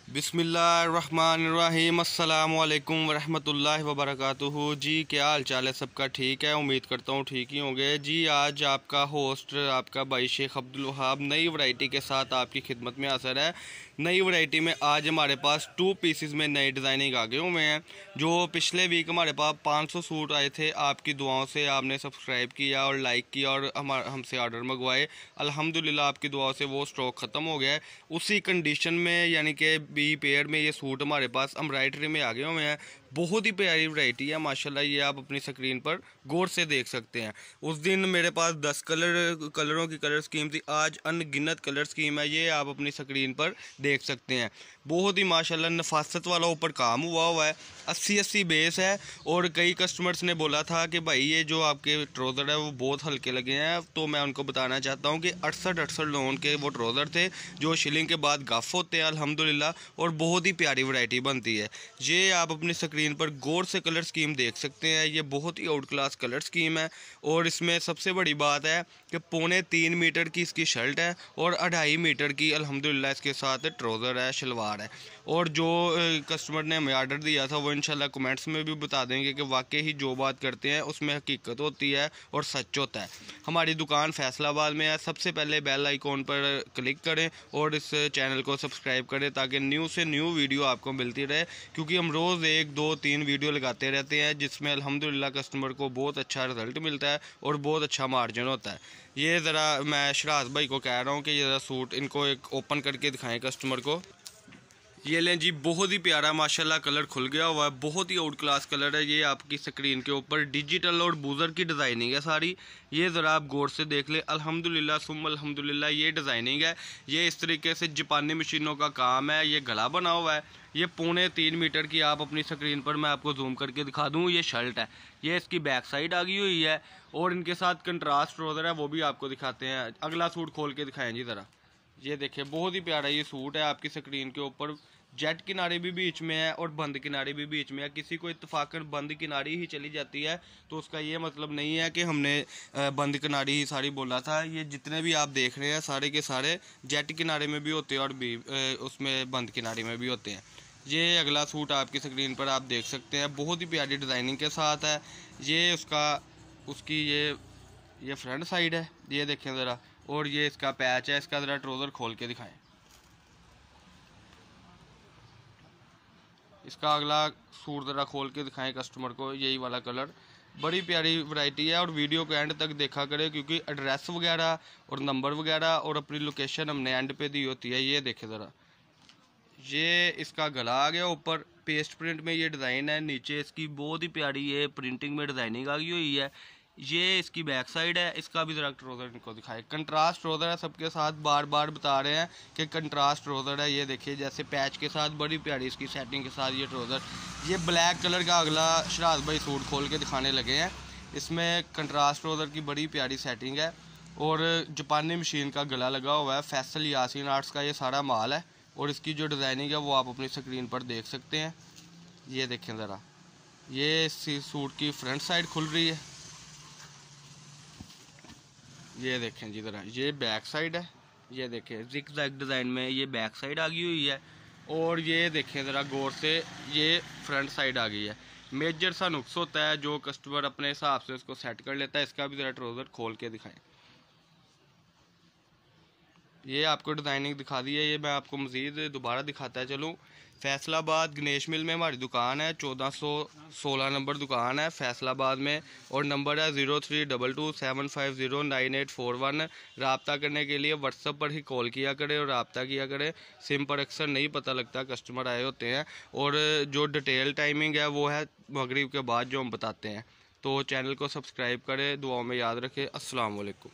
बिस्मिल्लाहिर्रहमानिर्रहीम अस्सलामुअलैकुम वरहमतुल्लाहि वबरकातुहू। जी क्या हाल चाल है सबका? ठीक है, उम्मीद करता हूँ ठीक ही होंगे। जी आज आपका होस्ट आपका भाई शेख अब्दुल वहाब नई वैरायटी के साथ आपकी खिदमत में हाज़िर है। नई वैरायटी में आज हमारे पास 2 पीसेस में नई डिज़ाइनिंग आ गए हुए हैं। जो पिछले वीक हमारे पास 500 सूट आए थे, आपकी दुआओं से आपने सब्सक्राइब किया और लाइक किया और हमसे ऑर्डर मंगवाए। अल्हम्दुलिल्लाह आपकी दुआओं से वो स्टॉक ख़त्म हो गया है। उसी कंडीशन में यानी कि बी पेयर में ये सूट हमारे पास एम्ब्रॉयडरी में आ गए हुए हैं। बहुत ही प्यारी वैरायटी है माशाल्लाह। ये आप अपनी स्क्रीन पर गौर से देख सकते हैं। उस दिन मेरे पास 10 कलरों की कलर स्कीम थी, आज अनगिनत कलर स्कीम है। ये आप अपनी स्क्रीन पर देख सकते हैं। बहुत ही माशाल्लाह नफासत वाला ऊपर काम हुआ है। 80-80 बेस है। और कई कस्टमर्स ने बोला था कि भाई ये जो आपके ट्राउज़र है वो बहुत हल्के लगे हैं, तो मैं उनको बताना चाहता हूँ कि 68 लोन के वो ट्राउज़र थे जो शिलिंग के बाद गफ़ होते हैं अल्हम्दुलिल्लाह, और बहुत ही प्यारी वैरायटी बनती है। ये आप अपनी स्क्रीन पर गौर से कलर स्कीम देख सकते हैं। ये बहुत ही आउट क्लास कलर स्कीम है। और इसमें सबसे बड़ी बात है कि 3.25 मीटर की इसकी शर्ट है और 2.5 मीटर की अल्हम्दुलिल्लाह इसके साथ ट्राउज़र है, शलवार है। और जो कस्टमर ने हमें आर्डर दिया था वो इंशाल्लाह कमेंट्स में भी बता देंगे कि वाकई ही जो बात करते हैं उसमें हकीकत होती है और सच होता है। हमारी दुकान फैसलाबाद में है। सबसे पहले बेल आइकॉन पर क्लिक करें और इस चैनल को सब्सक्राइब करें ताकि न्यू से न्यू वीडियो आपको मिलती रहे, क्योंकि हम रोज़ 1, 2, 3 वीडियो लगाते रहते हैं जिसमें अल्हम्दुलिल्लाह कस्टमर को बहुत अच्छा रिज़ल्ट मिलता है और बहुत अच्छा मार्जिन होता है। ये ज़रा मैं शराज भाई को कह रहा हूँ कि ये ज़रा सूट इनको एक ओपन करके दिखाएं कस्टमर को। ये लें जी, बहुत ही प्यारा माशाल्लाह कलर खुल गया हुआ है। बहुत ही आउट क्लास कलर है। ये आपकी स्क्रीन के ऊपर डिजिटल और बूजर की डिज़ाइनिंग है सारी। ये ज़रा आप गौर से देख लें। अल्हम्दुलिल्लाह सुम्मा अल्हम्दुलिल्लाह ये डिज़ाइनिंग है। ये इस तरीके से जापानी मशीनों का काम है। ये गला बना हुआ है। ये 3.25 मीटर की आप अपनी स्क्रीन पर मैं आपको जूम करके दिखा दूँ, ये शर्ट है। ये इसकी बैक साइड आ गई हुई है और इनके साथ कंट्रास्ट ट्राउज़र है, वो भी आपको दिखाते हैं। अगला सूट खोल के दिखाएँ जी ज़रा। ये देखिए, बहुत ही प्यारा ये सूट है। आपकी स्क्रीन के ऊपर जेट किनारे भी बीच में है और बंद किनारे भी बीच में है। किसी को इत्तफाकन बंद किनारी ही चली जाती है तो उसका ये मतलब नहीं है कि हमने बंद किनारी ही सारी बोला था। ये जितने भी आप देख रहे हैं सारे के सारे जेट किनारे में भी होते हैं और उसमें बंद किनारे में भी होते हैं। ये अगला सूट आपकी स्क्रीन पर आप देख सकते हैं। बहुत ही प्यारी डिज़ाइनिंग के साथ है। ये उसकी ये फ्रंट साइड है, ये देखें ज़रा। और ये इसका पैच है। इसका ज़रा ट्राउज़र खोल के दिखाएं। इसका अगला सूट ज़रा खोल के दिखाएं कस्टमर को। यही वाला कलर, बड़ी प्यारी वैरायटी है। और वीडियो को एंड तक देखा करें क्योंकि एड्रेस वगैरह और नंबर वगैरह और अपनी लोकेशन हमने एंड पे दी होती है। ये देखें ज़रा, ये इसका गला आ गया ऊपर पेस्ट प्रिंट में ये डिज़ाइन है। नीचे इसकी बहुत ही प्यारी ये प्रिंटिंग में डिज़ाइनिंग आ गई हुई है। ये इसकी बैक साइड है। इसका भी ज़रा ट्राउज़र इनको दिखाए। कंट्रास्ट ट्राउज़र है सबके साथ, बार बार बता रहे हैं कि कंट्रास्ट ट्राउज़र है। ये देखिए, जैसे पैच के साथ बड़ी प्यारी इसकी सेटिंग के साथ ये ट्राउज़र। ये ब्लैक कलर का अगला शराज भाई सूट खोल के दिखाने लगे हैं। इसमें कंट्रास्ट ट्राउज़र की बड़ी प्यारी सेटिंग है और जापानी मशीन का गला लगा हुआ है। फैसल यासीन आर्ट्स का ये सारा माल है और इसकी जो डिज़ाइनिंग है वो आप अपनी स्क्रीन पर देख सकते हैं। ये देखें ज़रा, ये इसी सूट की फ्रंट साइड खुल रही है। ये देखें जी ज़रा, ये बैक साइड है। ये देखें जिग जैग डिज़ाइन में ये बैक साइड आ गई हुई है। और ये देखें ज़रा गौर से, ये फ्रंट साइड आ गई है। मेजर सा नुक्स होता है जो कस्टमर अपने हिसाब से उसको सेट कर लेता है। इसका भी ज़रा ट्राउज़र खोल के दिखाएं। ये आपको डिज़ाइनिंग दिखा दी है। ये मैं आपको मज़ीद दोबारा दिखाता है चलूँ। फैसलाबाद गणेश मिल में हमारी दुकान है। 1416 नंबर दुकान है फैसलाबाद में। और नंबर है 032275098841। रब्ता करने के लिए व्हाट्सएप पर ही कॉल किया करें और रब्ता किया करें। सिम पर अक्सर नहीं पता लगता, कस्टमर आए होते हैं। और जो डिटेल टाइमिंग है वो है मगरिब के बाद जो हम बताते हैं। तो चैनल को सब्सक्राइब करें, दुआओं में याद रखें। अस्सलाम वालेकुम।